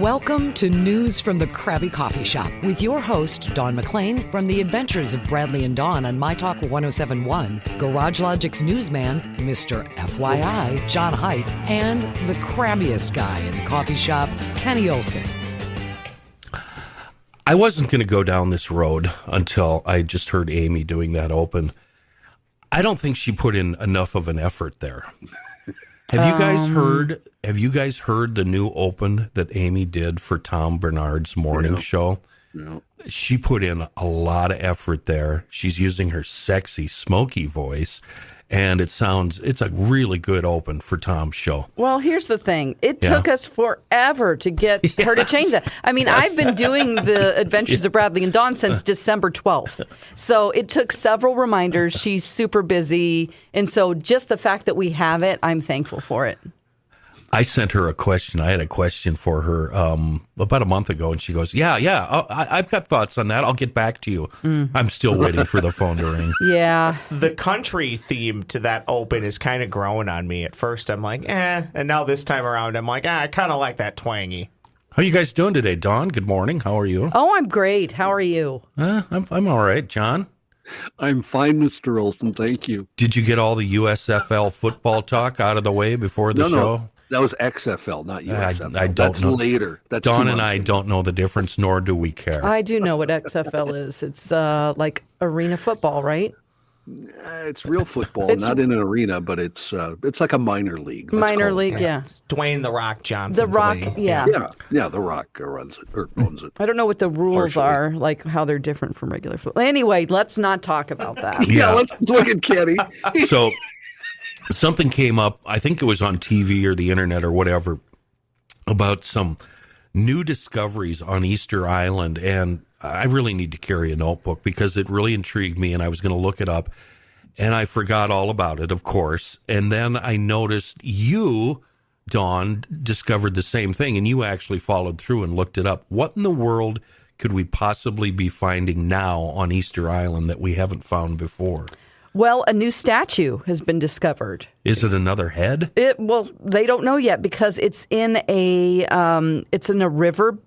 Welcome to News from the Crabby Coffee Shop with your host, Dawn McClain, from the adventures of Bradley and Dawn on My Talk 1071, Garage Logic's newsman, Mr. FYI, John Haidt, and the crabbiest guy in the coffee shop, Kenny Olson. I wasn't going to go down this road until I just heard Amy doing that open. I don't think she put in enough of an effort there. Have you guys heard the new open that Amy did for Tom Bernard's morning show? No. She put in a lot of effort there. She's using her sexy, smoky voice, and it's a really good open for Tom's show. Well, here's the thing. It took us forever to get her to change that. I mean, I've been doing the Adventures of Bradley and Dawn since December 12th. So it took several reminders. She's super busy. And so just the fact that we have it, I'm thankful for it. I sent her a question. I had a question for her about a month ago, and she goes, I've got thoughts on that. I'll get back to you. I'm still waiting for the phone to ring. Yeah. The country theme to that open is kind of growing on me. At first, I'm like, and now this time around, I'm like, I kind of like that twangy. How are you guys doing today, Dawn? Good morning. How are you? Oh, I'm great. How are you? I'm all right. John? I'm fine, Mr. Olson. Thank you. Did you get all the USFL football talk out of the way before the show? No. That was XFL, not USFL. I don't That's know. Later. That's Dawn and I don't know the difference, nor do we care. I do know what XFL is. It's like arena football, right? It's real football, not in an arena, but it's like a minor league. Minor league, yeah. It's Dwayne The Rock Johnson. The Rock, league. yeah. Yeah, The Rock runs it, or owns it. I don't know what the rules Partially. are, like how they're different from regular football. Anyway, let's not talk about that. Yeah, let's look at Kenny. So something came up, I think it was on TV or the internet or whatever, about some new discoveries on Easter Island, and I really need to carry a notebook because it really intrigued me, and I was going to look it up, and I forgot all about it, of course, and then I noticed you, Dawn, discovered the same thing, and you actually followed through and looked it up. What in the world could we possibly be finding now on Easter Island that we haven't found before? Well, a new statue has been discovered. Is it another head? Well, they don't know yet because it's in a river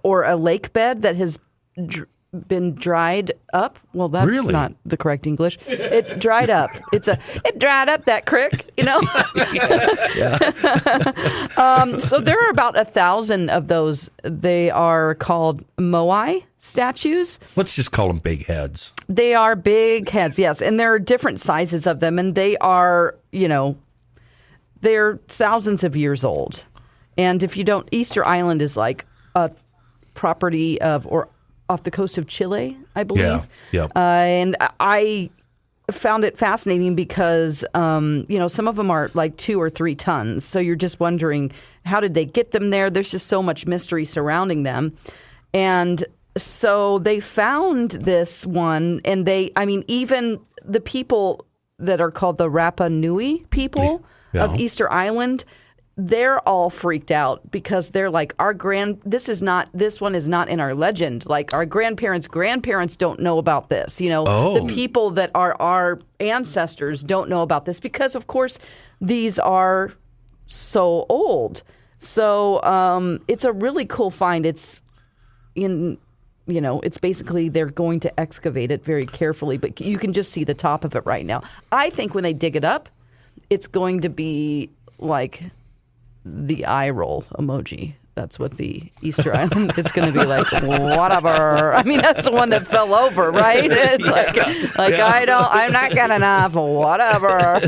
or a lake bed that has been dried up. Well, that's Really? not the correct English. It dried up. It dried up that creek, you know. So there are about 1,000 of those. They are called moai statues. Let's just call them big heads. They are big heads, yes, and there are different sizes of them, and they are, they're thousands of years old. And if you don't, Easter Island is like a property or off the coast of Chile, I believe. Yeah. And I found it fascinating because, some of them are like 2 or 3 tons. So you're just wondering, how did they get them there? There's just so much mystery surrounding them. And so they found this one, and even the people that are called the Rapa Nui people of Easter Island, they're all freaked out because they're like, this one is not in our legend. Like our grandparents don't know about this. The people that are our ancestors don't know about this because, of course, these are so old. So it's a really cool find. It's it's basically they're going to excavate it very carefully, but you can just see the top of it right now. I think when they dig it up, it's going to be like the eye roll emoji. That's what the Easter Island is going to be like. Whatever. I mean, that's the one that fell over, right? It's I'm not good enough. Whatever.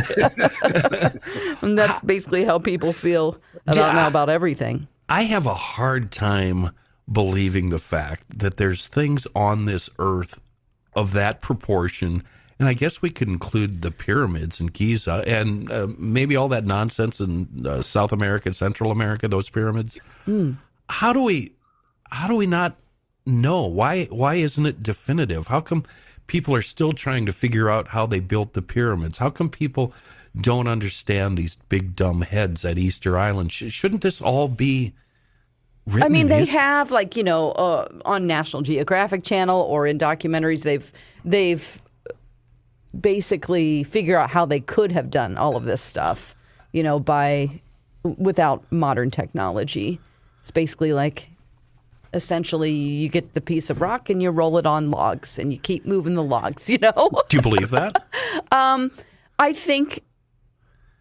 And that's basically how people feel now about everything. I have a hard time believing the fact that there's things on this earth of that proportion, and I guess we could include the pyramids in Giza and maybe all that nonsense in South America and Central America, those pyramids. How do we not know? Why isn't it definitive? How come people are still trying to figure out how they built the pyramids? How come people don't understand these big dumb heads at Easter Island? Shouldn't this all be written? I mean, they have on National Geographic Channel or in documentaries, they've basically figure out how they could have done all of this stuff, without modern technology. It's basically like, essentially, you get the piece of rock and you roll it on logs and you keep moving the logs, Do you believe that? I think,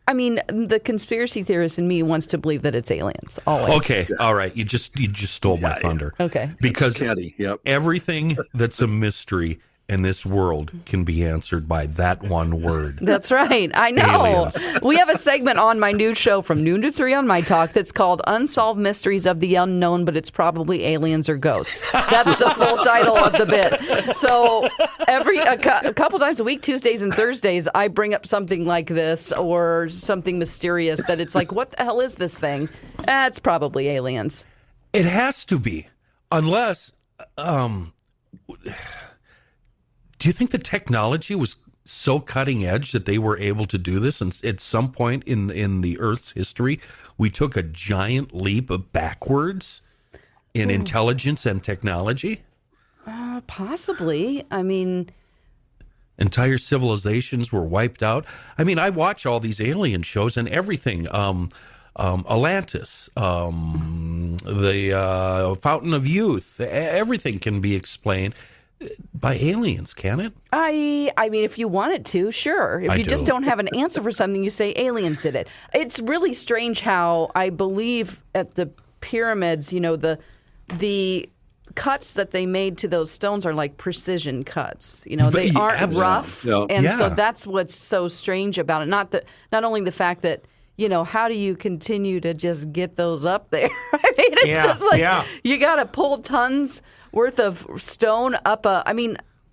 the conspiracy theorist in me wants to believe that it's aliens, always. Okay, all right. You just stole my thunder. Okay. Because Caddy, yep. everything that's a mystery in this world can be answered by that one word. That's right. I know. Aliens. We have a segment on my new show from noon to 3 on My Talk that's called Unsolved Mysteries of the Unknown, but it's probably aliens or ghosts. That's the full title of the bit. So a couple times a week, Tuesdays and Thursdays, I bring up something like this or something mysterious that it's like, what the hell is this thing? It's probably aliens. It has to be. Unless, do you think the technology was so cutting edge that they were able to do this? And at some point in the Earth's history, we took a giant leap backwards in intelligence and technology? Possibly. Entire civilizations were wiped out. I watch all these alien shows and everything. Atlantis, the Fountain of Youth, everything can be explained by aliens, can it? If you want it to, sure. If you just don't have an answer for something, you say aliens did it. It's really strange how I believe at the pyramids, the cuts that they made to those stones are like precision cuts. They aren't rough, and so that's what's so strange about it. Not only the fact that how do you continue to just get those up there? It's just like you got to pull tons worth of stone up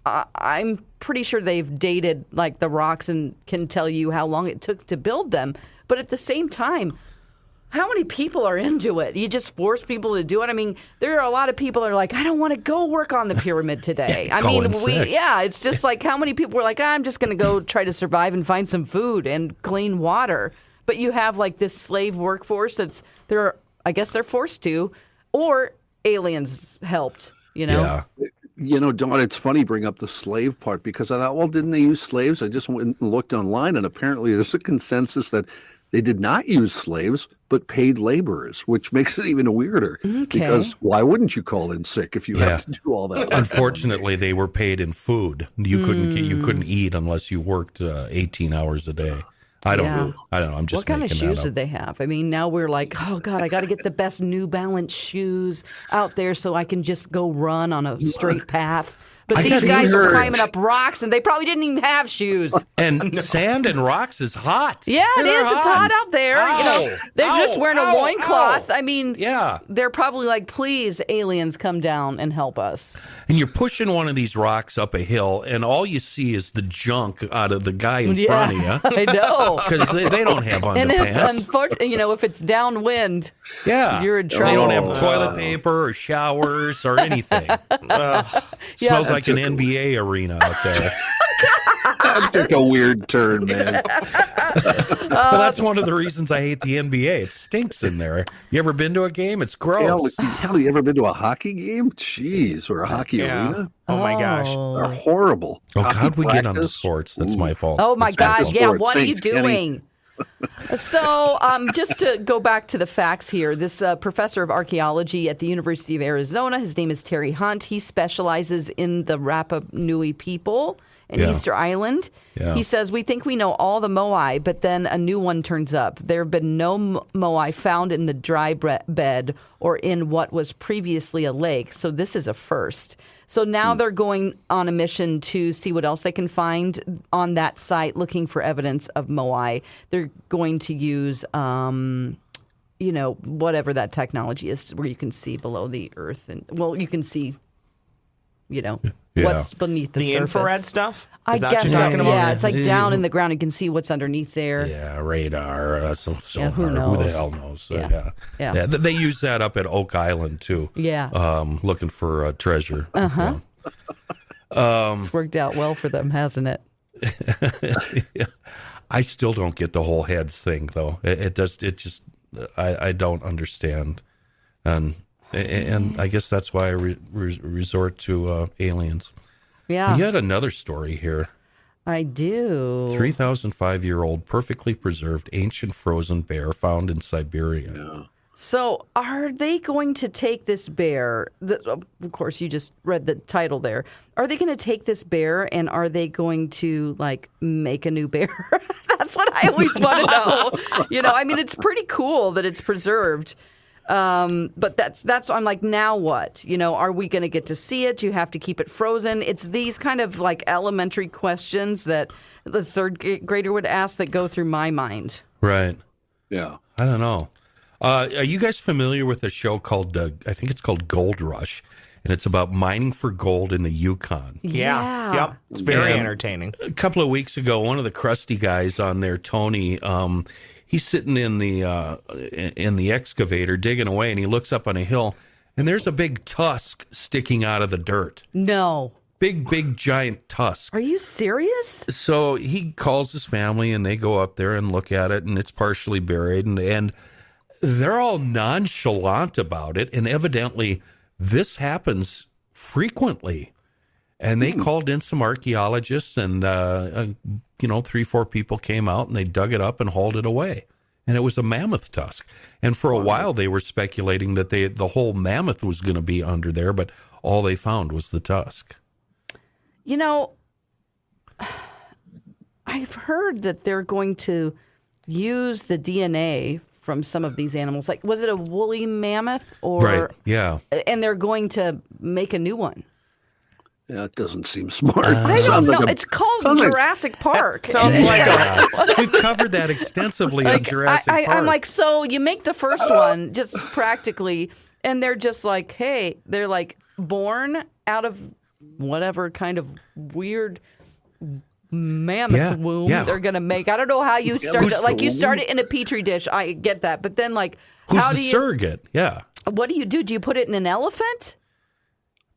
I'm pretty sure they've dated like the rocks and can tell you how long it took to build them. But at the same time, how many people are into it? You just force people to do it. There are a lot of people that are like, I don't want to go work on the pyramid today. It's just like how many people were like, I'm just going to go try to survive and find some food and clean water. But you have like this slave workforce I guess they're forced to, or aliens helped, Yeah. Dawn, it's funny you bring up the slave part because I thought, well, didn't they use slaves? I just went and looked online, and apparently there's a consensus that they did not use slaves, but paid laborers, which makes it even weirder. Okay. Because why wouldn't you call in sick if you have to do all that? Unfortunately, they were paid in food. You couldn't eat unless you worked 18 hours a day. I don't know. I'm just what kind of shoes did they have? Now we're like, oh God, I got to get the best New Balance shoes out there so I can just go run on a straight path. But these guys are climbing up rocks, and they probably didn't even have shoes. And sand and rocks is hot. Yeah, it is. It's hot out there. They're just wearing a loincloth. They're probably like, please, aliens, come down and help us. And you're pushing one of these rocks up a hill, and all you see is the junk out of the guy in front of you. I know. Because they don't have underpants. And if it's downwind, you're in trouble. They don't have toilet paper or showers or anything. Smells like an NBA arena out there. That took a weird turn, man. Well, that's one of the reasons I hate the NBA. It stinks in there. You ever been to a game? It's gross. Hell, you ever been to a hockey game? Jeez, or a hockey arena? Oh my gosh. They're horrible. Oh, how'd we get onto sports? That's my fault. Oh my gosh. Yeah, what are you Thanks, doing? So just to go back to the facts here, this professor of archaeology at the University of Arizona, his name is Terry Hunt. He specializes in the Rapa Nui people in Easter Island. Yeah. He says, we think we know all the moai, but then a new one turns up. There have been no moai found in the dry bed or in what was previously a lake. So this is a first. So now they're going on a mission to see what else they can find on that site, looking for evidence of moai. They're going to use, whatever that technology is, where you can see below the earth. And you can see, what's beneath the surface. The infrared stuff? I guess what you're talking about? Yeah, it's like down in the ground. You can see what's underneath there. Yeah, radar, sonar, who knows? who the hell knows? Yeah. They use that up at Oak Island, too. Yeah. Looking for treasure. Uh-huh. It's worked out well for them, hasn't it? I still don't get the whole heads thing, though. I don't understand. And I guess that's why I resort to aliens. Yeah. You had another story here. I do. 3,005-year-old perfectly preserved ancient frozen bear found in Siberia. Yeah. So, are they going to take this bear? Of course, you just read the title there. Are they going to take this bear and are they going to like make a new bear? That's what I always want to know. I mean, it's pretty cool that it's preserved. But that's I'm like, now what? Are we going to get to see it? Do you have to keep it frozen? It's these kind of like elementary questions that the third grader would ask that go through my mind. Right. Yeah. I don't know. Are you guys familiar with a show called, I think it's called Gold Rush, and it's about mining for gold in the Yukon? Yeah. Yep. It's very entertaining. A couple of weeks ago, one of the crusty guys on there, Tony, he's sitting in the excavator digging away, and he looks up on a hill, and there's a big tusk sticking out of the dirt. No. Big, giant tusk. Are you serious? So he calls his family, and they go up there and look at it, and it's partially buried, and they're all nonchalant about it, and evidently this happens frequently. And they called in some archaeologists, and 3-4 people came out, and they dug it up and hauled it away. And it was a mammoth tusk. And for a while, they were speculating that the whole mammoth was going to be under there, but all they found was the tusk. I've heard that they're going to use the DNA from some of these animals. Like, was it a woolly mammoth? Right, yeah. And they're going to make a new one. Yeah, it doesn't seem smart. I don't know. It's called Jurassic Park. Sounds like We've covered that extensively on Jurassic Park. I'm like, so you make the first one just practically, and they're just like, hey, they're like born out of whatever kind of weird mammoth womb they're going to make. I don't know how you start it. Like, you start it in a petri dish. I get that. But then, like, who's how the do you... surrogate? Yeah. What do you do? Do you put it in an elephant?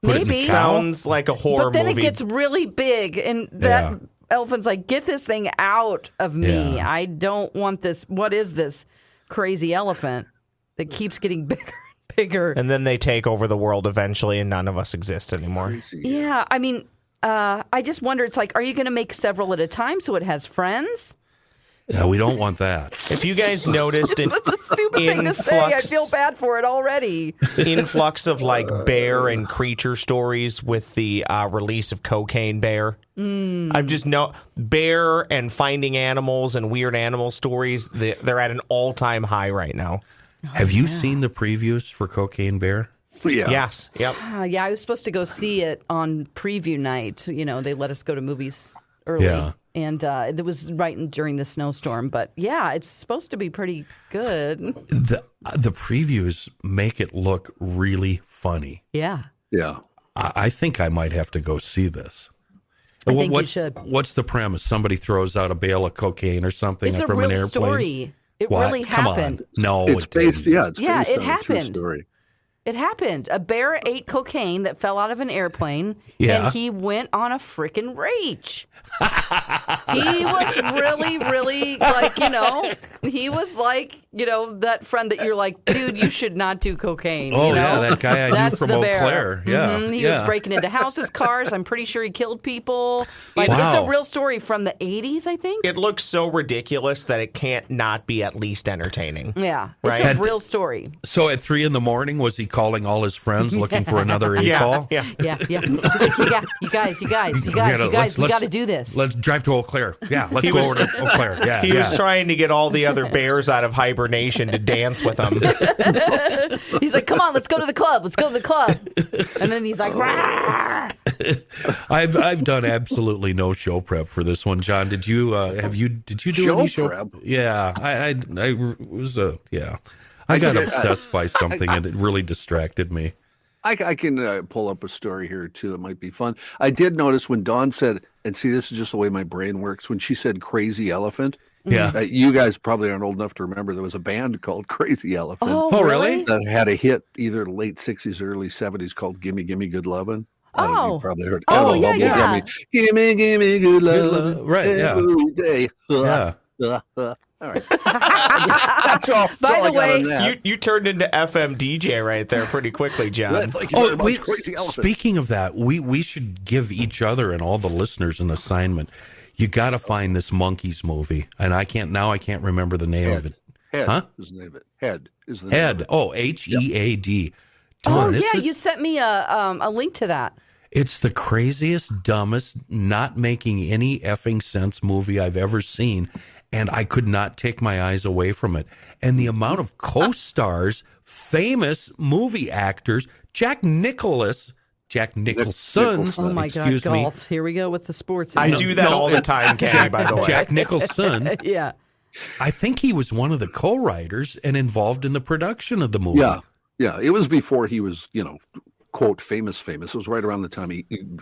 Put it in Maybe. a cow? Sounds like a horror But then movie. it gets really big, and that elephant's like, get this thing out of me. Yeah. I don't want this. What is this crazy elephant that keeps getting bigger and bigger? And then they take over the world eventually, and none of us exist anymore. Yeah, I mean, I just wonder, it's like, are you going to make several at a time so it has friends? Yeah, we don't want that. If you guys noticed It's such a stupid thing to say. I feel bad for it already. influx of like bear and creature stories with the release of Cocaine Bear. I've just bear and finding animals and weird animal stories. They're at an all-time high right now. Have you seen the previews for Cocaine Bear? Yeah. Yes. Yep. Yeah, I was supposed to go see it on preview night. They let us go to movies early. Yeah. And it was during the snowstorm. But yeah, it's supposed to be pretty good. The previews make it look really funny. Yeah. Yeah. I think I might have to go see this. I think you should. What's the premise? Somebody throws out a bale of cocaine or something It's a from an real airplane? story. It What? really Come happened. on. No, It's based. didn't. Yeah, it's Yeah, based it on a true happened. story. It happened. A bear ate cocaine that fell out of an airplane, Yeah. and he went on a freaking rage. He was really, really he was like, that friend that you're like, dude, you should not do cocaine. Oh, yeah, that guy I knew That's from the Eau bear. Claire. Yeah, He was breaking into houses, cars. I'm pretty sure he killed people. Like, Wow. It's a real story from the 80s, I think. It looks so ridiculous that it can't not be at least entertaining. Yeah, it's Right. a real story. So at 3 a.m, was he calling all his friends looking for another 8-ball? Yeah. Yeah. He's like, you guys, we got to do this. Let's drive to Eau Claire. Yeah, let's He go was- over to Eau Claire. Yeah, He was trying to get all the other bears out of hibernation to dance with him. He's like, come on, let's go to the club. And then he's like, rah! I've done absolutely no show prep for this one, John. Did you? Did you do Show any show prep? Yeah, I was I got obsessed by something and it really distracted me. I can pull up a story here too that might be fun. I did notice when Dawn said, and see, this is just the way my brain works. When she said "crazy elephant," Yeah. you guys probably aren't old enough to remember there was a band called Crazy Elephant Oh, really? that had a hit either late '60s or early '70s called "Gimme Gimme Good Lovin'." I don't know, Oh. you probably heard. Oh, Hello, yeah, Bubble Gummy. Gimme Gimme Good Lovin', Right, yeah. every day. Yeah. All right. That's all. By the way, You turned into FM DJ right there pretty quickly, John. Thank you very Oh, much, wait. Crazy Elephant. Speaking of that, we should give each other and all the listeners an assignment. You got to find this Monkeys movie, and I can't remember the name of it. Head Huh? is the name of it. Head is the name of Head. it. Oh, Head. Oh, This yeah, is- you sent me a link to that. It's the craziest, dumbest, not making any effing sense movie I've ever seen. And I could not take my eyes away from it. And the amount of co-stars, famous movie actors, Jack Nicholson, Nicholson. Oh, my God, excuse me. golf. Here we go with the sports. I again. do that all the time, Kenny, by the way. Jack Nicholson, Yeah. I think he was one of the co-writers and involved in the production of the movie. Yeah. It was before he was, quote, famous. It was right around the time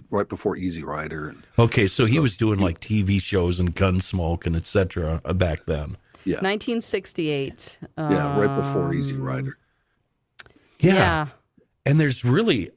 right before Easy Rider. And, Okay, so he was doing like TV shows and Gunsmoke and etc. Back then. yeah. 1968. Right before Easy Rider. Yeah. And there's really,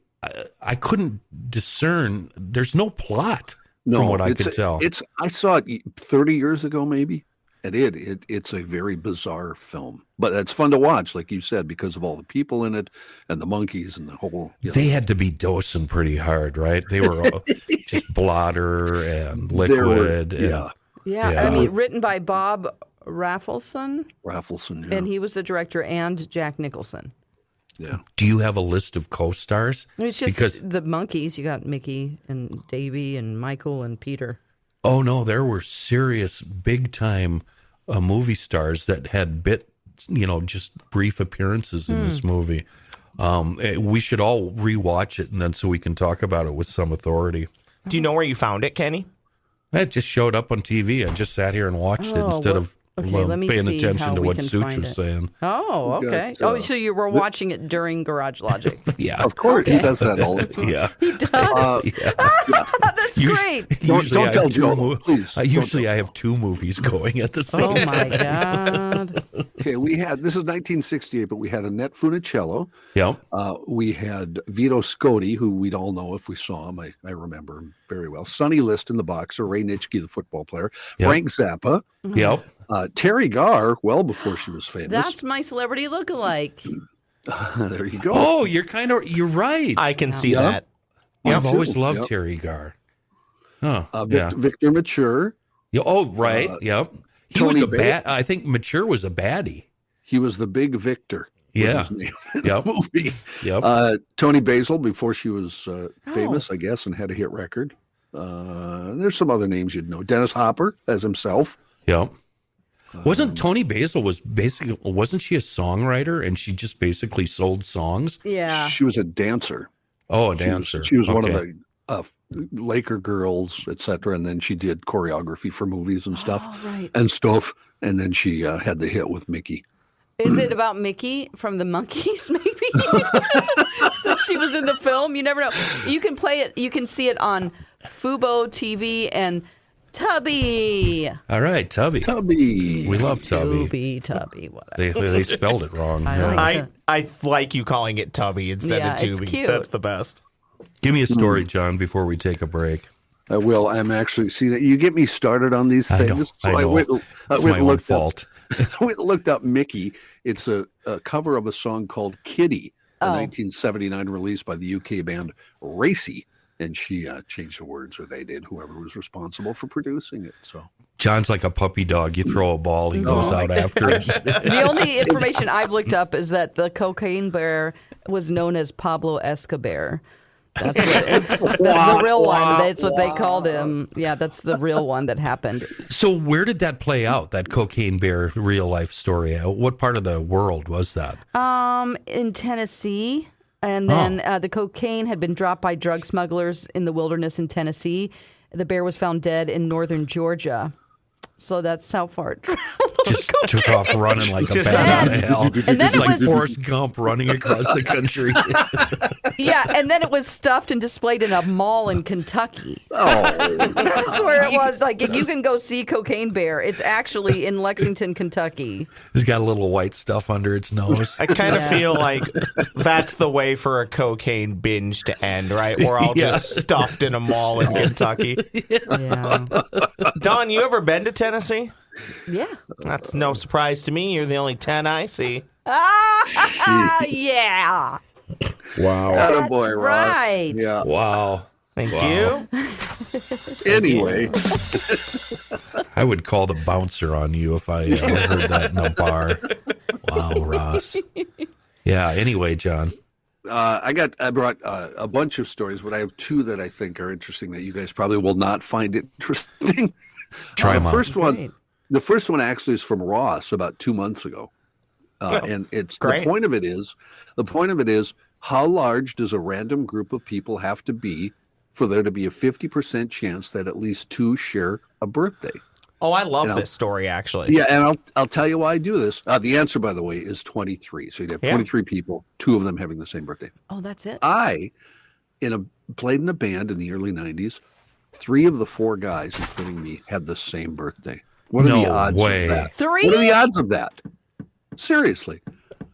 I couldn't discern, there's no plot No, from what I it's- could tell. I saw it 30 years ago, maybe. And it's a very bizarre film, but it's fun to watch, like you said, because of all the people in it and the monkeys and the whole. They had to be dosing pretty hard, right? They were all just blotter and There were- liquid. and- yeah, Yeah. I mean, written by Bob Rafelson, Raffleson. Yeah. and he was the director, and Jack Nicholson. yeah. Do you have a list of co-stars? It's just Because the monkeys. You got Mickey and Davy and Michael and Peter. oh no, there were serious big time movie stars that had just brief appearances in this movie. We should all rewatch it and then so we can talk about it with some authority. Do you know where you found it, Kenny? It just showed up on TV. I just sat here and watched it Oh, instead well, of okay, let me paying see attention how to we what can Such find was it. saying. Oh, okay. got, So you were watching it during Garage Logic. Yeah. Of course, he does that all the time. Yeah. That's great. Don't Usually I tell have two Joe, please. Don't Usually tell I have two movies going at the same Oh time. my God. Okay, this is 1968, but we had Annette Funicello. Yep. We had Vito Scotti, who we'd all know if we saw him. I remember him very well. Sonny Liston, the boxer. Ray Nitschke, the football player. Yep. Frank Zappa. Yep. Terry Garr, well before she was famous. That's my celebrity lookalike. There you go. Oh, you're right. I can see Yeah. that. I've too. always loved Yep. Terry Garr. Oh, Victor Mature. Yeah, oh, right. Yep. He was Tony a bad. Bale. I think Mature was a baddie. He was the big Victor. was Yeah. his name in Yep. the movie. Yep. Tony Basil, before she was famous, I guess, and had a hit record. There's some other names you'd know. Dennis Hopper as himself. Yep. Wasn't Tony Basil wasn't she a songwriter and she just basically sold songs? Yeah. She was a dancer. Oh, a dancer. She was one of Okay. the Laker girls, etc. And then she did choreography for movies and stuff Oh, right. and stuff. And then she had the hit with Mickey. Is it about Mickey from the Monkees, maybe? Since she was in the film, you never know. You can play it. You can see it on Fubo TV and Tubby. All right, Tubby. Tubby. We love Tubby. Tubby, whatever. They spelled it wrong. I Yeah. like I like you calling it Tubby instead Yeah, of it's Tubi. cute. That's the best. Give me a story, John, before we take a break. I will. I'm actually see that you get me started on these I things. know. So I know. went, I It's went my and own looked fault. I went and looked up Mickey. It's a cover of a song called Kitty, a 1979 release by the UK band Racy. And she changed the words, or they did, whoever was responsible for producing it. So John's like a puppy dog. You throw a ball, he goes out after it. The only information I've looked up is that the cocaine bear was known as Pablo Escobar. That's what, the real one. That's what they called him. Yeah, that's the real one that happened. So where did that play out, that Cocaine Bear real life story? What part of the world was that? In Tennessee. And then the cocaine had been dropped by drug smugglers in the wilderness in Tennessee. The bear was found dead in northern Georgia. So that's how far it traveled. Just took off running like a Just bat out of hell. And then It's it like was- Forrest Gump running across the country. Yeah, and then it was stuffed and displayed in a mall in Kentucky. oh, That's where it was. Like, you can go see Cocaine Bear. It's actually in Lexington, Kentucky. It's got a little white stuff under its nose. I kind of Yeah. feel like that's the way for a cocaine binge to end, right? We're all just stuffed in a mall in Kentucky. Yeah. Don, you ever been to Tennessee? Yeah. That's no surprise to me. You're the only 10 I see. Yeah. Wow. attaboy, Ross. right. Yeah. Wow. Thank Wow. you. Anyway, I would call the bouncer on you if I heard that in a bar. Wow, Ross. Yeah. Anyway, John. I brought a bunch of stories, but I have two that I think are interesting that you guys probably will not find interesting. Try 'em out. The first one actually is from Ross about 2 months ago, and it's Great. the point of it is how large does a random group of people have to be for there to be a 50% chance that at least two share a birthday? Oh, I love this story, actually. Yeah, and I'll tell you why I do this. The answer, by the way, is 23. So you'd have 23 people, two of them having the same birthday. Oh, that's it. I played in a band in the early 90s. 3 of the 4 guys, including me, had the same birthday. What are No the odds way. of that? 3? What are the odds of that? Seriously.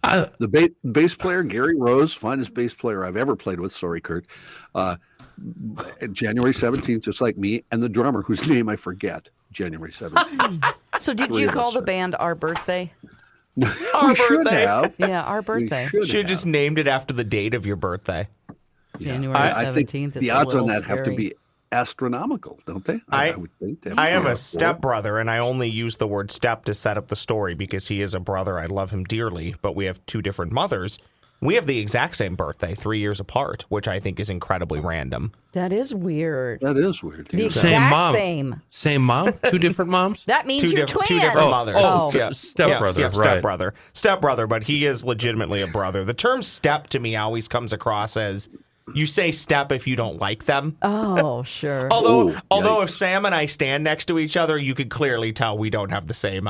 The bass player, Gary Rose, finest bass player I've ever played with. Sorry, Kurt. January 17th, just like me. And the drummer, whose name I forget, January 17th. So did 3 you of call us the are. band Our Birthday? We should birthday. have. Yeah, Our Birthday. Should have just named it after the date of your birthday. January I think 17th is the a odds on little that have to scary. be astronomical, don't they? I would think. I have a stepbrother, and I only use the word step to set up the story because he is a brother. I love him dearly, but we have 2 different mothers. We have the exact same birthday, 3 years apart, which I think is incredibly random. That is weird. That is weird. The Yeah. exact mom. same. Same mom? 2 different moms? That means you're twins. Two different mothers. Oh. Yeah. Stepbrother, Yes, right. Stepbrother, but he is legitimately a brother. The term step to me always comes across as you say step if you don't like them. Oh, sure. Although yikes. if Sam and I stand next to each other, you could clearly tell we don't have the same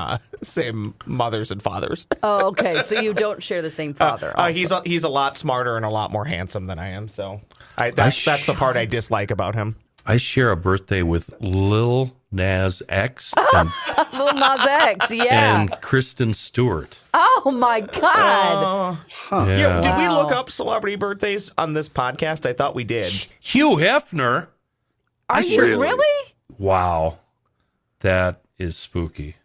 mothers and fathers. Oh, okay. So you don't share the same father. also. He's a lot smarter and a lot more handsome than I am. So that's the part I dislike about him. I share a birthday with Lil Nas X and, Little Nas X. Yeah. and Kristen Stewart. Oh my God. Yeah. Did we Wow. look up celebrity birthdays on this podcast? I thought we did. Hugh Hefner. Are you really- really? Wow. That is spooky.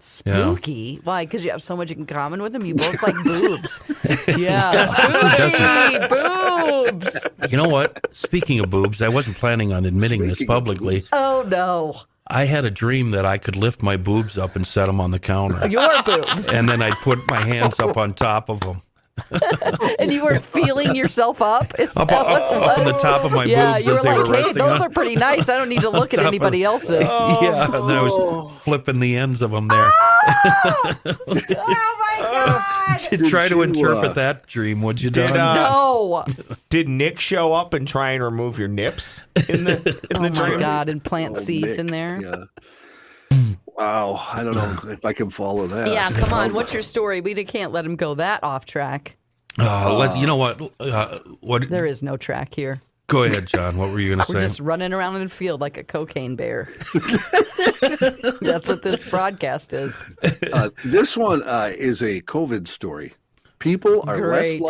Spooky. Why? Because you have so much in common with him. You both like boobs. Yeah. Spooky. Boobs. You know what? Speaking of boobs, I wasn't planning on admitting this Speaking of publicly. boobs. Oh, no. I had a dream that I could lift my boobs up and set them on the counter. Your boobs. And then I'd put my hands up on top of them. And you were feeling yourself up? Is Up, that what it up on the was? top of my Yeah, boobs you as were they like, were hey, resting those on. are pretty nice. I don't need to look at top of- anybody else's. Yeah, and then I was flipping the ends of them there. Oh, my God. To try to you, interpret that dream, would you, Don? No. Did Nick show up and try and remove your nips in the Oh, my dream? God. And plant seeds Nick, in there. Yeah. Wow. I don't know if I can follow that. Yeah, come on. What's your story? We can't let him go that off track. You know what? What? There is no track here. Go ahead, John. What were you going to We're say? just running around in the field like a cocaine bear. That's what this broadcast is. This one is a COVID story. People are Great.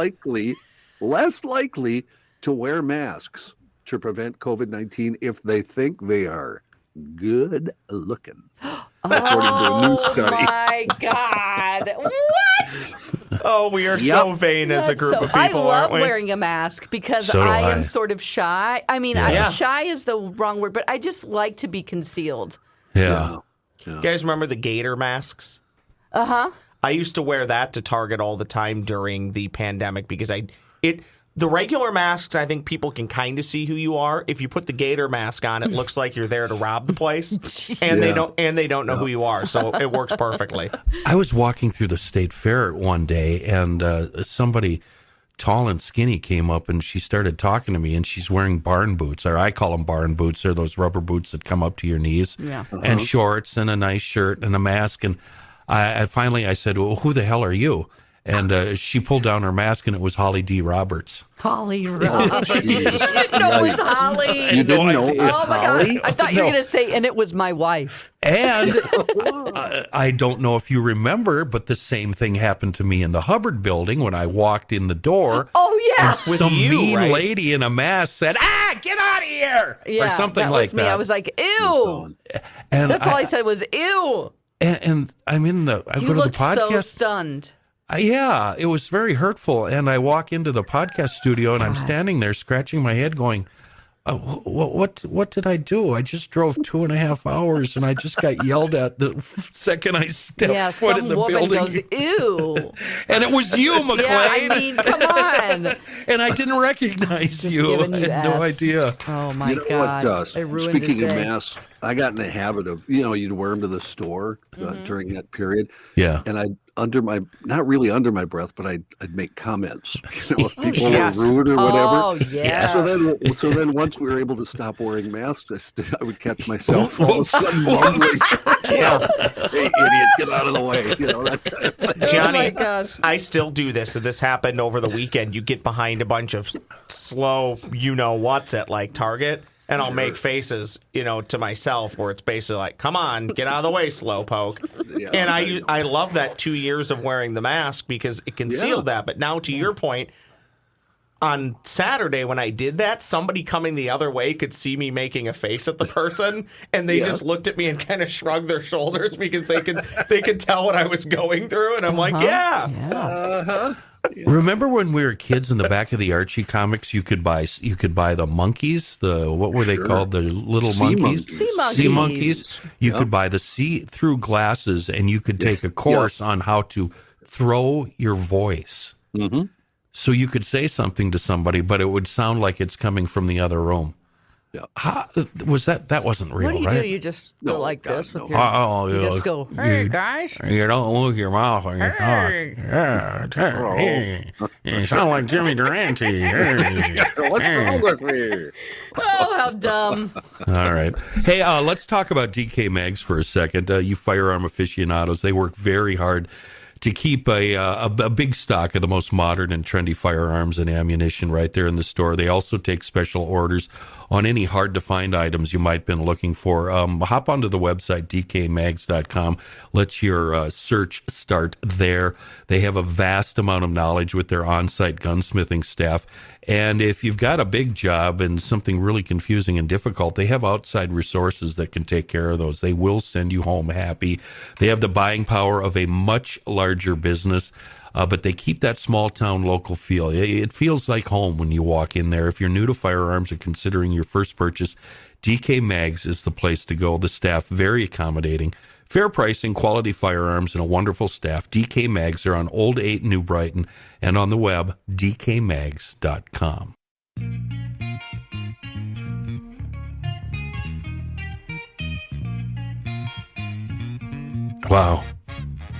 less likely to wear masks to prevent COVID-19 if they think they are good looking. According to a new study. My God. What? Oh, we are so vain as a That's group so- of people, I love aren't we? wearing a mask because So do I I. am sort of shy. I mean, Yeah. shy is the wrong word, but I just like to be concealed. Yeah. You guys remember the gator masks? Uh-huh. I used to wear that to Target all the time during the pandemic because the regular masks, I think people can kind of see who you are. If you put the gator mask on, it looks like you're there to rob the place, and they don't know who you are. So it works perfectly. I was walking through the state fair one day, and somebody tall and skinny came up, and she started talking to me, and she's wearing barn boots, or I call them barn boots. They're those rubber boots that come up to your knees, and shorts, and a nice shirt, and a mask. And I finally said, well, who the hell are you? And she pulled down her mask, and it was Holly D. Roberts. Holly Roberts. Jeez. You didn't know it was Holly. You didn't know it was Oh, my Holly? God. I thought you were going to say, and it was my wife. And I don't know if you remember, but the same thing happened to me in the Hubbard building when I walked in the door. Oh, yeah. With Some you, mean right? lady in a mask said, get out of here, Yeah, or something that like was me. that. I was like, ew. and That's all I said was, ew. And I'm in I You go to the looked so podcast. stunned. Yeah, it was very hurtful. And I walk into the podcast studio, and I'm standing there scratching my head going, What did I do? I just drove 2.5 hours, and I just got yelled at the second I stepped foot in the woman building. goes, ew. And it was you, McLean. Yeah, I mean, come on. And I didn't recognize you. giving you I had no S. idea. Oh, my You know God. what? I ruined Speaking his of day. masks, I got in the habit of, you'd wear them to the store during that period. Yeah. And I'd not really under my breath, but I'd make comments. If people yes. were rude or whatever. Oh, yes. So then once we were able to stop wearing masks, I would catch myself all of a sudden mumbling, "Hey, idiot, get out of the way!" That kind of thing. Johnny, Oh my gosh. I still do this. So this happened over the weekend. You get behind a bunch of slow, what's at like Target, and I'll make faces, to myself where it's basically like, "Come on, get out of the way, slowpoke." Yeah, And I know. I love that 2 years of wearing the mask because it concealed that. But now, to your point, on Saturday when I did that, somebody coming the other way could see me making a face at the person, and they just looked at me and kind of shrugged their shoulders because they could tell what I was going through, and I'm like, yeah. Remember when we were kids in the back of the Archie comics, you could buy the monkeys, what were they called? The little Sea monkeys? monkeys. Sea monkeys. Sea monkeys. You could buy the see-through glasses, and you could take a course on how to throw your voice. Mm-hmm. So you could say something to somebody, but it would sound like it's coming from the other room. Yeah. How, that wasn't real, What do you right? do? You just go No, like God, this with no. your... You You just go, hey, guys. You don't move your mouth when you talk. Hey. You sound like Jimmy Durante. What's wrong with me? Oh, how dumb. All right. Hey, let's talk about DK Mags for a second. You firearm aficionados, they work very hard to keep a big stock of the most modern and trendy firearms and ammunition right there in the store. They also take special orders on any hard-to-find items you might have been looking for. Hop onto the website, dkmags.com. Let your search start there. They have a vast amount of knowledge with their on-site gunsmithing staff. And if you've got a big job and something really confusing and difficult, they have outside resources that can take care of those. They will send you home happy. They have the buying power of a much larger business, but they keep that small-town local feel. It feels like home when you walk in there. If you're new to firearms or considering your first purchase, DK Mags is the place to go. The staff, very accommodating. Fair pricing, quality firearms, and a wonderful staff. DK Mags are on Old 8 New Brighton and on the web, dkmags.com. Wow,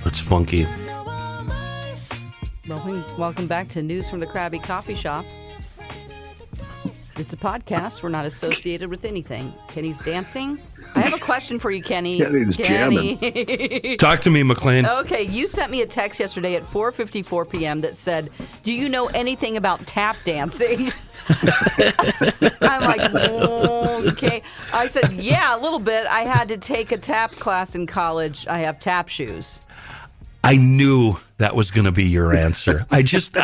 that's funky. Welcome back to News from the Crabby Coffee Shop. It's a podcast. We're not associated with anything. Kenny's dancing. I have a question for you, Kenny. Kenny's Kenny. Talk to me, McLean. Okay, you sent me a text yesterday at 4:54 p.m. that said, "Do you know anything about tap dancing?" I'm like, okay. I said, yeah, a little bit. I had to take a tap class in college. I have tap shoes. I knew that was going to be your answer. I just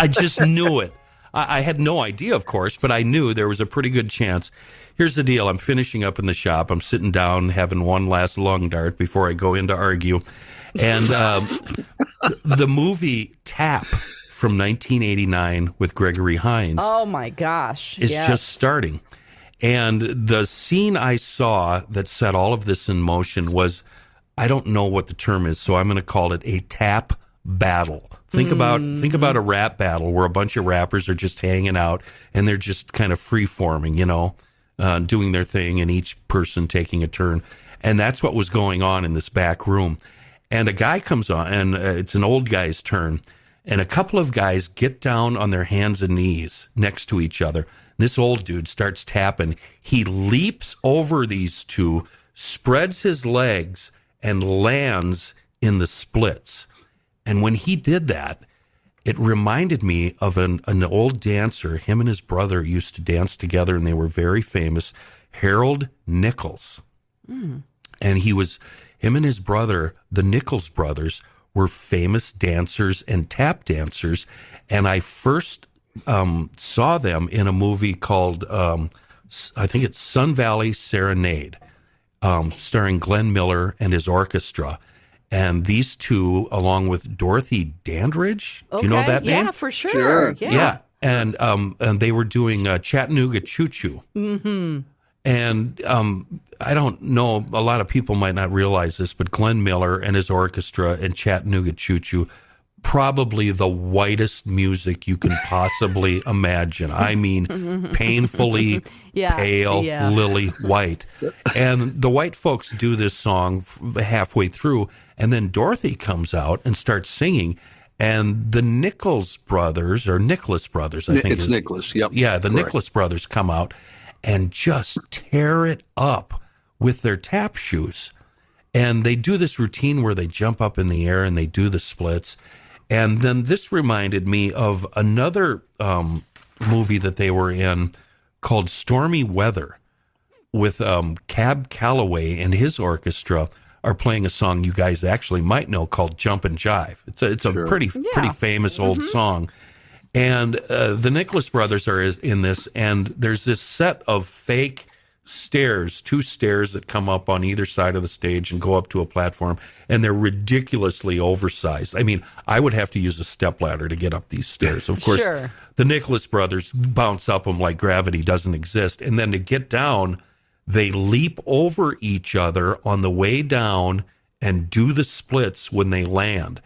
knew it. I had no idea, of course, but I knew there was a pretty good chance. Here's the deal. I'm finishing up in the shop. I'm sitting down having one last lung dart before I go in to argue. And the movie Tap from 1989 with Gregory Hines Oh, my gosh. is Yes. just starting. And the scene I saw that set all of this in motion was, I don't know what the term is, so I'm going to call it a tap battle. Think about a rap battle where a bunch of rappers are just hanging out and they're just kind of free forming, doing their thing and each person taking a turn. And that's what was going on in this back room. And a guy comes on, and it's an old guy's turn. And a couple of guys get down on their hands and knees next to each other. This old dude starts tapping. He leaps over these two, spreads his legs, and lands in the splits. And when he did that, it reminded me of an old dancer. Him and his brother used to dance together, and they were very famous. Harold Nichols. And him and his brother, the Nichols brothers, were famous dancers and tap dancers. And I first saw them in a movie called, I think it's Sun Valley Serenade, starring Glenn Miller and his orchestra. And these two, along with Dorothy Dandridge, do you know that name? Yeah, for sure. Sure. Yeah. and they were doing Chattanooga Choo Choo. Mm-hmm. And I don't know, a lot of people might not realize this, but Glenn Miller and his orchestra and Chattanooga Choo Choo, probably the whitest music you can possibly imagine. I mean, painfully pale, lily white. And the white folks do this song halfway through, and then Dorothy comes out and starts singing. And the Nicholas brothers, I think it's Nicholas. Yep. Yeah, the Correct. Nicholas brothers come out and just tear it up with their tap shoes. And they do this routine where they jump up in the air and they do the splits. And then this reminded me of another movie that they were in called Stormy Weather with Cab Calloway and his orchestra are playing a song you guys actually might know called Jump and Jive. It's a pretty famous old song. And the Nicholas brothers are in this, and there's this set of fake stairs, 2 stairs that come up on either side of the stage and go up to a platform, and they're ridiculously oversized. I mean, I would have to use a stepladder to get up these stairs. Of course, the Nicholas brothers bounce up them like gravity doesn't exist, and then to get down, they leap over each other on the way down and do the splits when they land.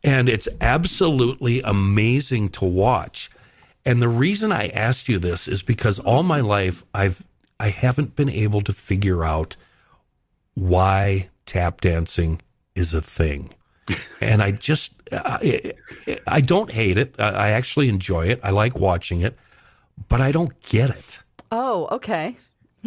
And it's absolutely amazing to watch. And the reason I asked you this is because all my life I haven't been able to figure out why tap dancing is a thing. And I just, I don't hate it. I actually enjoy it. I like watching it, but I don't get it. Oh, okay.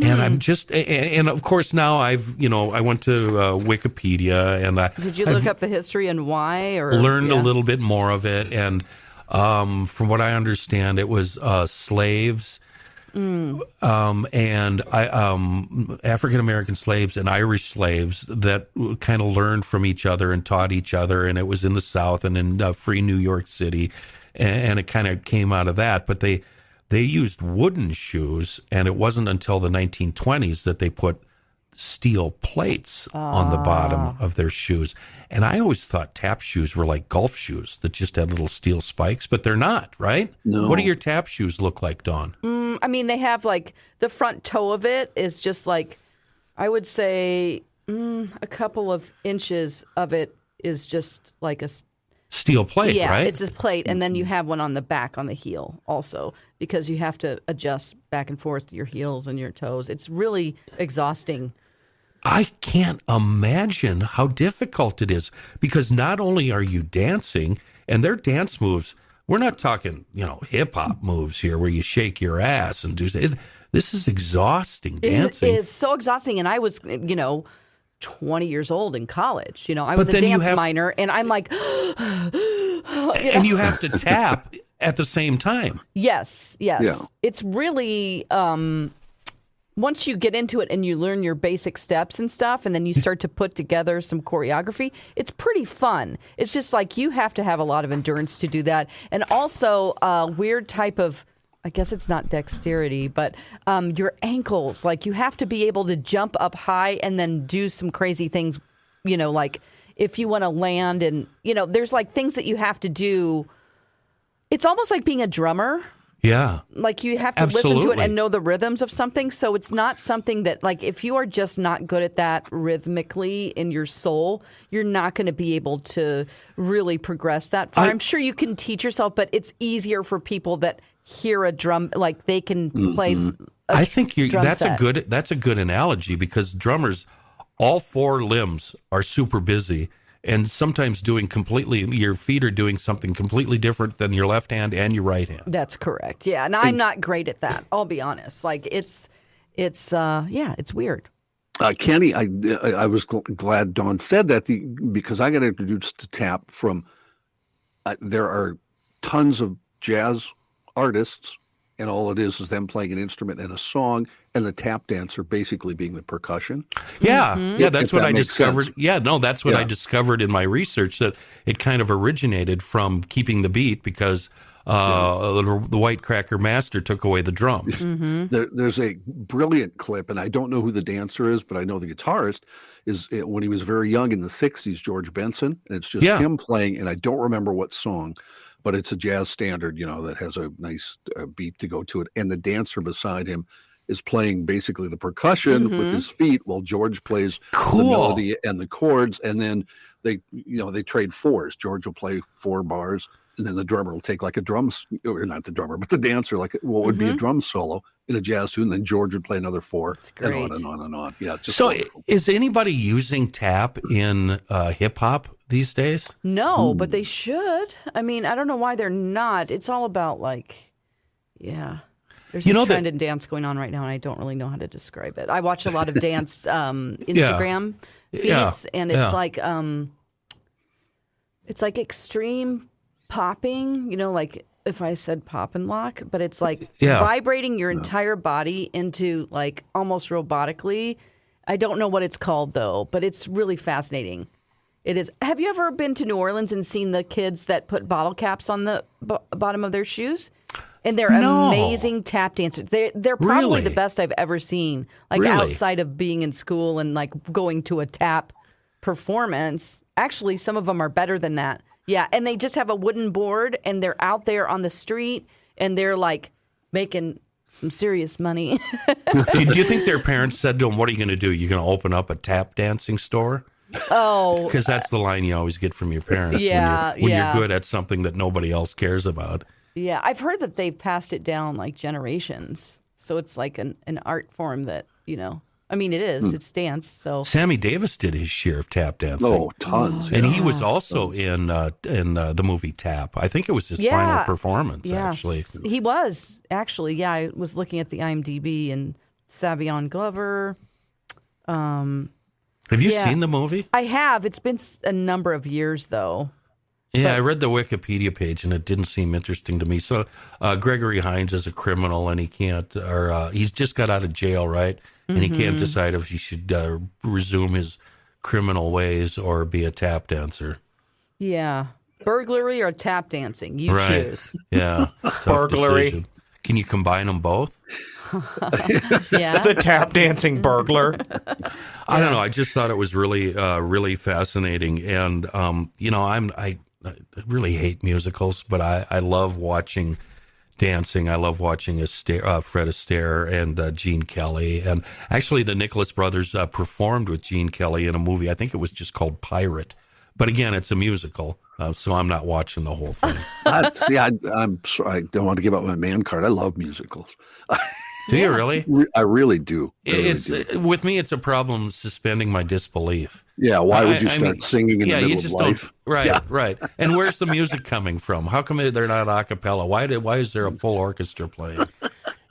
And I'm just, and of course now I went to Wikipedia and Did you look up the history and why? Or learned a little bit more of it. And from what I understand, it was slaves. And African-American slaves and Irish slaves that kind of learned from each other and taught each other. And it was in the South and in free New York City. And it kind of came out of that. But they used wooden shoes. And it wasn't until the 1920s that they put steel plates on the bottom of their shoes. And I always thought tap shoes were like golf shoes that just had little steel spikes, but they're not, right? No. What do your tap shoes look like, Dawn? I mean, they have like the front toe of it is just like, I would say a couple of inches of it is just like a steel plate, yeah, right? it's a plate, and then you have one on the back on the heel also because you have to adjust back and forth your heels and your toes. It's really exhausting. I can't imagine how difficult it is because not only are you dancing, and their dance moves, we're not talking, hip hop moves here where you shake your ass and do it. This is exhausting dancing. It is so exhausting. And I was, 20 years old in college. I was a dance minor, and I'm like, and you have to tap at the same time. Yes. Yeah. It's really once you get into it and you learn your basic steps and stuff, and then you start to put together some choreography, it's pretty fun. It's just like you have to have a lot of endurance to do that. And also a weird type of, I guess it's not dexterity, but your ankles. Like you have to be able to jump up high and then do some crazy things, like if you want to land and, there's like things that you have to do. It's almost like being a drummer. Yeah. Like you have to listen to it and know the rhythms of something. So it's not something that, like, if you are just not good at that rhythmically in your soul, you're not going to be able to really progress that far. I'm sure you can teach yourself, but it's easier for people that hear a drum, like they can play. I think that's set. a good analogy because drummers, all 4 limbs are super busy. And sometimes your feet are doing something completely different than your left hand and your right hand. That's correct. Yeah. And I'm not great at that. I'll be honest. Like it's weird. Kenny, I was glad Dawn said that because I got introduced to tap from, there are tons of jazz artists, and all it is them playing an instrument and a song, and the tap dancer basically being the percussion. Yeah, yeah, that's what I discovered. Sense. Yeah, no, that's what I discovered in my research, that it kind of originated from keeping the beat because the White Cracker Master took away the drums. There's a brilliant clip, and I don't know who the dancer is, but I know the guitarist is when he was very young in the 60s, George Benson, and it's just him playing, and I don't remember what song, but it's a jazz standard, that has a nice beat to go to it. And the dancer beside him is playing basically the percussion with his feet while George plays the melody and the chords. And then they trade fours. George will play 4 bars, and then the drummer will take like a or not the drummer, but the dancer, like what would be a drum solo in a jazz tune. And then George would play another 4, and on and on and on. Yeah. So is anybody using tap in hip hop these days? No, but they should. I mean, I don't know why they're not. It's all about there's a trend in dance going on right now, and I don't really know how to describe it. I watch a lot of dance Instagram feeds, and it's like extreme popping, like if I said pop and lock, but it's like vibrating your entire body into like almost robotically. I don't know what it's called though, but it's really fascinating. It is. Have you ever been to New Orleans and seen the kids that put bottle caps on the bottom of their shoes? And they're amazing tap dancers. They're probably the best I've ever seen. Like outside of being in school and like going to a tap performance. Actually, some of them are better than that. Yeah, and they just have a wooden board and they're out there on the street and they're like making some serious money. Do you think their parents said to them, "What are you going to do? You're going to open up a tap dancing store?" Oh, because that's the line you always get from your parents when you're good at something that nobody else cares about. Yeah, I've heard that they've passed it down like generations. So it's like an art form that, I mean, it is. It's dance. So Sammy Davis did his share of tap dancing. Oh, tons. And he was also in the movie Tap. I think it was his final performance, actually. He was, actually. Yeah, I was looking at the IMDb and Savion Glover. Have you seen the movie? I have. It's been a number of years, though. Yeah, I read the Wikipedia page, and it didn't seem interesting to me. So Gregory Hines is a criminal, and he's just got out of jail, right? And he can't decide if he should resume his criminal ways or be a tap dancer. Yeah. Burglary or tap dancing? You choose. Yeah. Burglary. Decision. Can you combine them both? Yeah. The tap dancing burglar. I don't know. I just thought it was really, really fascinating. And, I really hate musicals, but I love watching dancing. I love watching Fred Astaire and Gene Kelly. And actually, the Nicholas brothers performed with Gene Kelly in a movie. I think it was just called Pirate. But again, it's a musical, so I'm not watching the whole thing. I'm sorry. I don't want to give up my man card. I love musicals. Do you really? I really do. With me, it's a problem suspending my disbelief. Yeah, why would you start singing in the middle of life? Right. And where's the music coming from? How come they're not a cappella? Why is there a full orchestra playing?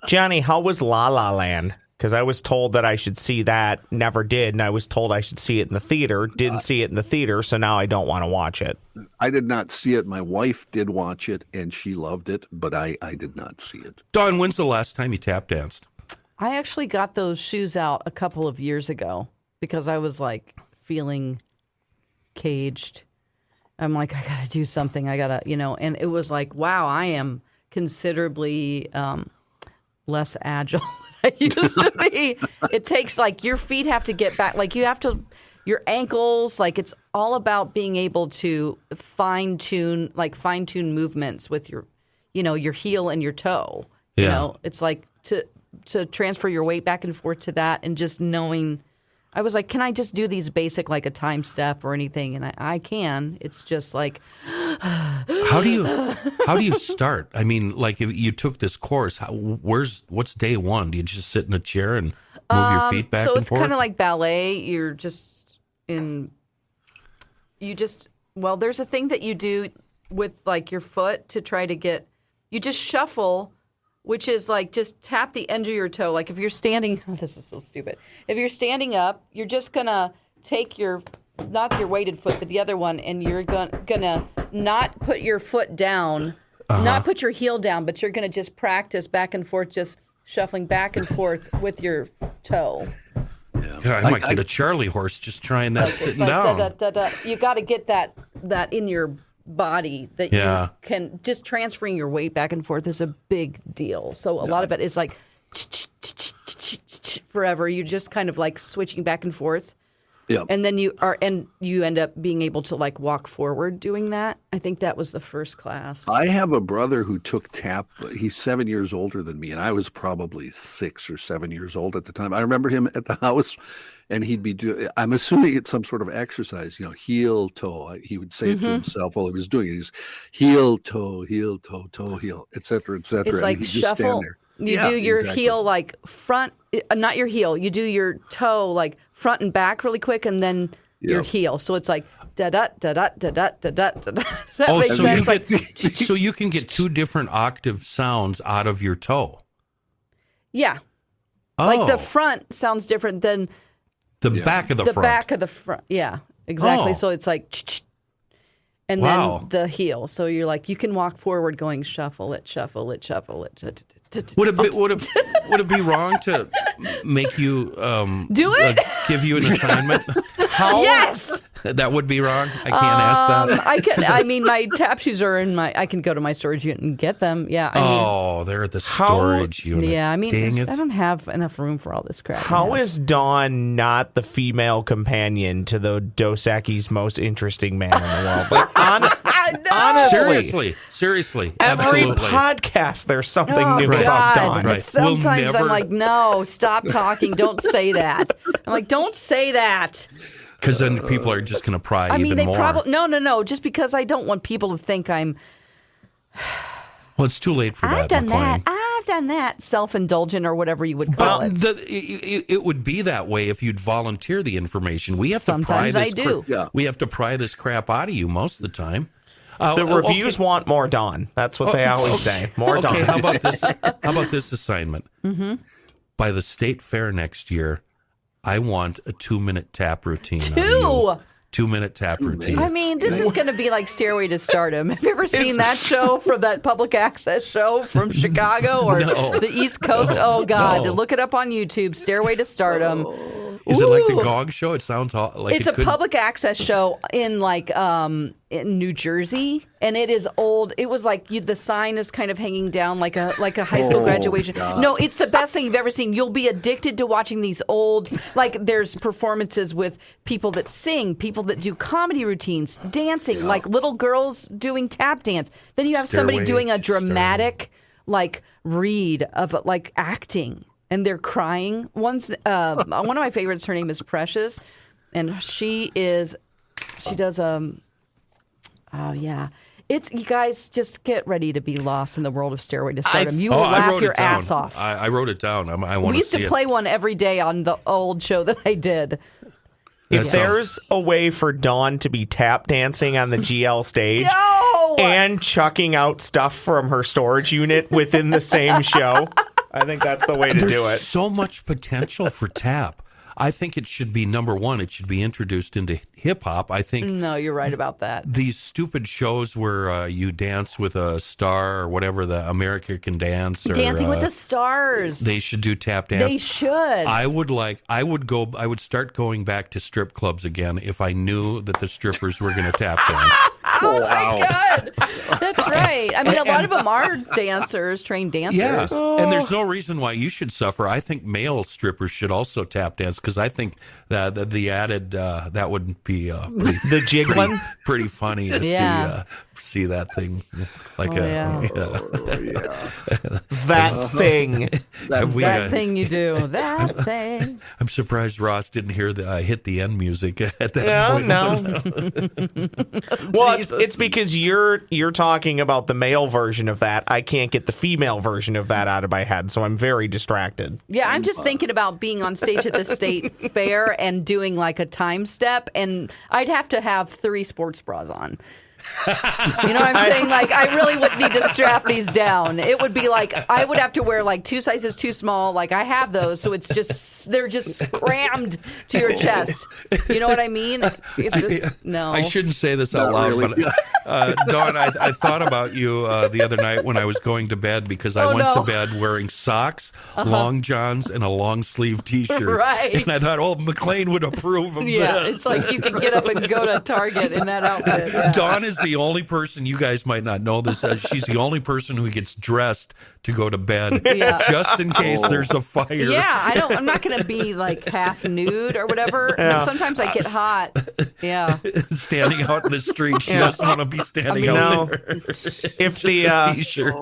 Johnny, how was La La Land? Because I was told that I should see that, never did, and I was told I should see it in the theater, didn't see it in the theater, so now I don't want to watch it. I did not see it. My wife did watch it, and she loved it, but I did not see it. Dawn, when's the last time you tap danced? I actually got those shoes out a couple of years ago because I was like feeling caged. I'm like, I got to do something. I got to, and it was like, wow, I am considerably less agile than I used to be. It takes like your feet have to get back. Like you have to, your ankles, like it's all about being able to fine tune movements with your, your heel and your toe. Yeah. It's like to transfer your weight back and forth to that and just knowing. I was like, can I just do these basic, like a time step or anything? And I can. It's just like, how do you start? I mean, like if you took this course, what's day one? Do you just sit in a chair and move your feet back and forth? So it's kind of like ballet. There's a thing that you do with like your foot to try to you just shuffle, which is like just tap the end of your toe. Like if you're standing, this is so stupid. If you're standing up, you're just going to take not your weighted foot, but the other one, and you're going to not put your foot down, not put your heel down, but you're going to just practice back and forth, just shuffling back and forth with your toe. Yeah, I might get a Charlie horse just trying that sitting down. You got to get that in your body that you can just transferring your weight back and forth is a big deal. So a lot of it is like forever. You're just kind of like switching back and forth. Yeah. And then you end up being able to like walk forward doing that. I think that was the first class. I have a brother who took tap. He's 7 years older than me, and I was probably 6 or 7 years old at the time. I remember him at the house, and he'd be doing, I'm assuming it's some sort of exercise, heel, toe. He would say it to himself while he was doing it. He's heel, toe, heel, et cetera, et cetera. It's And like he'd just stand shuffle. there. You Yeah, do your exactly. heel like front, not your heel. You do your toe like front and back really quick, and then your Yeah. heel. So it's like da da da da da da da da da. Does that Oh, make so sense? so you can get 2 different octave sounds out of your toe. Yeah. Oh, Like the front sounds different than the back of the the front. back of the front. Yeah, exactly. Oh. So it's like, and Wow. then the heel. So you're like, you can walk forward going shuffle it, shuffle it, shuffle it. Would it be wrong to make you Do it? give you an assignment? Yes. That would be wrong. I can't ask that. I can. I mean, my tap shoes are in my. I can go to my storage unit and get them. Yeah. I mean, Oh, they're at the storage unit. yeah. I mean, dang it. I don't have enough room for all this crap. How is Dawn not the female companion to the Dos Equis most interesting man in the world? Like, honestly, Seriously, every absolutely. podcast there's something Oh, new God. about Dawn. Right. Sometimes We'll I'm never- like, no, stop talking. Don't say that. I'm like, don't say that. Because then people are just going to pry I mean, even they more. probably no. Just because I don't want people to think I'm. Well, it's too late for that, I've done McLean. that. I've done that. Self-indulgent or whatever you would call But it. it would be that way if you'd volunteer the information. We have Sometimes to pry I this. do. Yeah. We have to pry this crap out of you most of the time. The reviews want more Dawn. That's what they always say. More Dawn. Okay, how about this? How about this assignment? Mm-hmm. By the state fair next year, I want a 2-minute tap routine. out of you. 2-minute tap routine. I mean, this is going to be like Stairway to Stardom. Have you ever seen that show from that public access show from Chicago or No. the East Coast? Oh, God. No. Look it up on YouTube, Stairway to Stardom. Is it like the Ooh. Gog Show? It sounds like It's it a could. public access show in like in New Jersey, and it is old. It was like the sign is kind of hanging down like a high school graduation. God. No, it's the best thing you've ever seen. You'll be addicted to watching these old, like there's performances with people that sing, people that do comedy routines, dancing, like little girls doing tap dance. Then you have somebody Stairway doing a to Stardom. dramatic like read of like acting. And they're crying. One of my favorites, her name is Precious, and she does oh yeah. It's you guys just get ready to be lost in the world of Stairway to Stardom. You will I laugh wrote your it down. ass off. I wrote it down. I want We used see to it. play one every day on the old show that I did. If That there's a way for Dawn to be tap dancing on the GL stage No! and chucking out stuff from her storage unit within the same show, I think that's the way to There's do it. so much potential for tap. I think it should be number one. It should be introduced into hip hop. I think No, you're right about that. these stupid shows where you dance with a star or whatever, the America Can Dance, or Dancing with the Stars. they should do tap dance. They should. I would start going back to strip clubs again if I knew that the strippers were going to tap dance. Oh my God. That's right. I mean, a lot of them are dancers, trained dancers. Yeah, and there's no reason why you should suffer. I think male strippers should also tap dance because I think that the added that would be The jiggling? pretty funny to Yeah. see that thing like yeah. That thing. Have we, That thing you do. That thing. I'm surprised Ross didn't hear the hit the end music at that No, point. no. Well, it's because you're talking about the male version of that. I can't get the female version of that out of my head, so I'm very distracted. Yeah, I'm just thinking about being on stage at the state fair and doing like a time step, and I'd have to have 3 sports bras on. You know what I'm saying? Like, I really would need to strap these down. It would be like I would have to wear like 2 sizes too small. Like I have those, so it's just they're just crammed to your chest. You know what I mean? It's just no. I shouldn't say this out Not loud, really. but Dawn, I thought about you the other night when I was going to bed because I went to bed wearing socks, long johns, and a long sleeve T-shirt. Right. And I thought, oh, McLean would approve of Yeah, this. it's like you can get up and go to Target in that outfit. Yeah. Dawn is the only person, you guys might not know this, she's the only person who gets dressed to go to bed just in case there's a fire. Yeah, I'm not going to be like half nude or whatever. Yeah. But sometimes I get hot. Yeah. Standing out in the street. She doesn't want to be standing out there. If the T-shirt.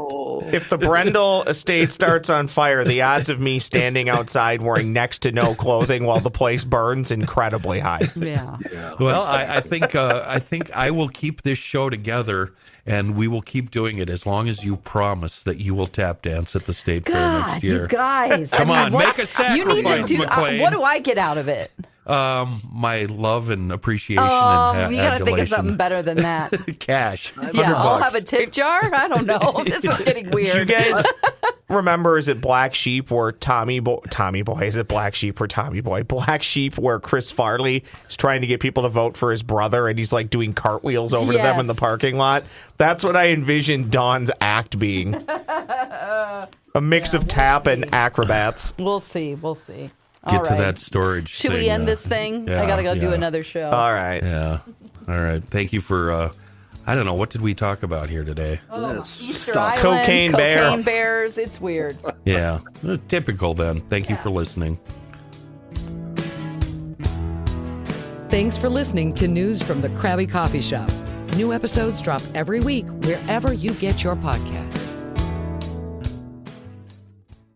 if the Brendel estate starts on fire, the odds of me standing outside wearing next to no clothing while the place burns incredibly high. Yeah. Well, I think I will keep this show together, and we will keep doing it as long as you promise that you will tap dance at the state fair next year. You guys. Come on, what's- make a sacrifice, You need to do, McLean. what do I get out of it? My love and appreciation You and got to think of adulation. something better than that. Cash. Yeah, I'll $100. have a tip jar. I don't know. This is getting Do you weird. guys remember, is it Black Sheep where Tommy Boy, is it Black Sheep or Tommy Boy? Black Sheep where Chris Farley is trying to get people to vote for his brother and he's like doing cartwheels over to them in the Yes. parking lot. That's what I envisioned Dawn's act being. A mix of tap and acrobats. We'll see. We'll see. Get All to right. that storage Should thing. we end this thing? yeah, I got to go do yeah. another show. All right. Yeah. All right. Thank you for, I don't know, what did we talk about here today? Yes. Easter Stop. Island, Cocaine bear. cocaine bears. It's weird. Yeah. Typical then. Thank you for listening. Thanks for listening to News from the Crabby Coffee Shop. New episodes drop every week wherever you get your podcasts.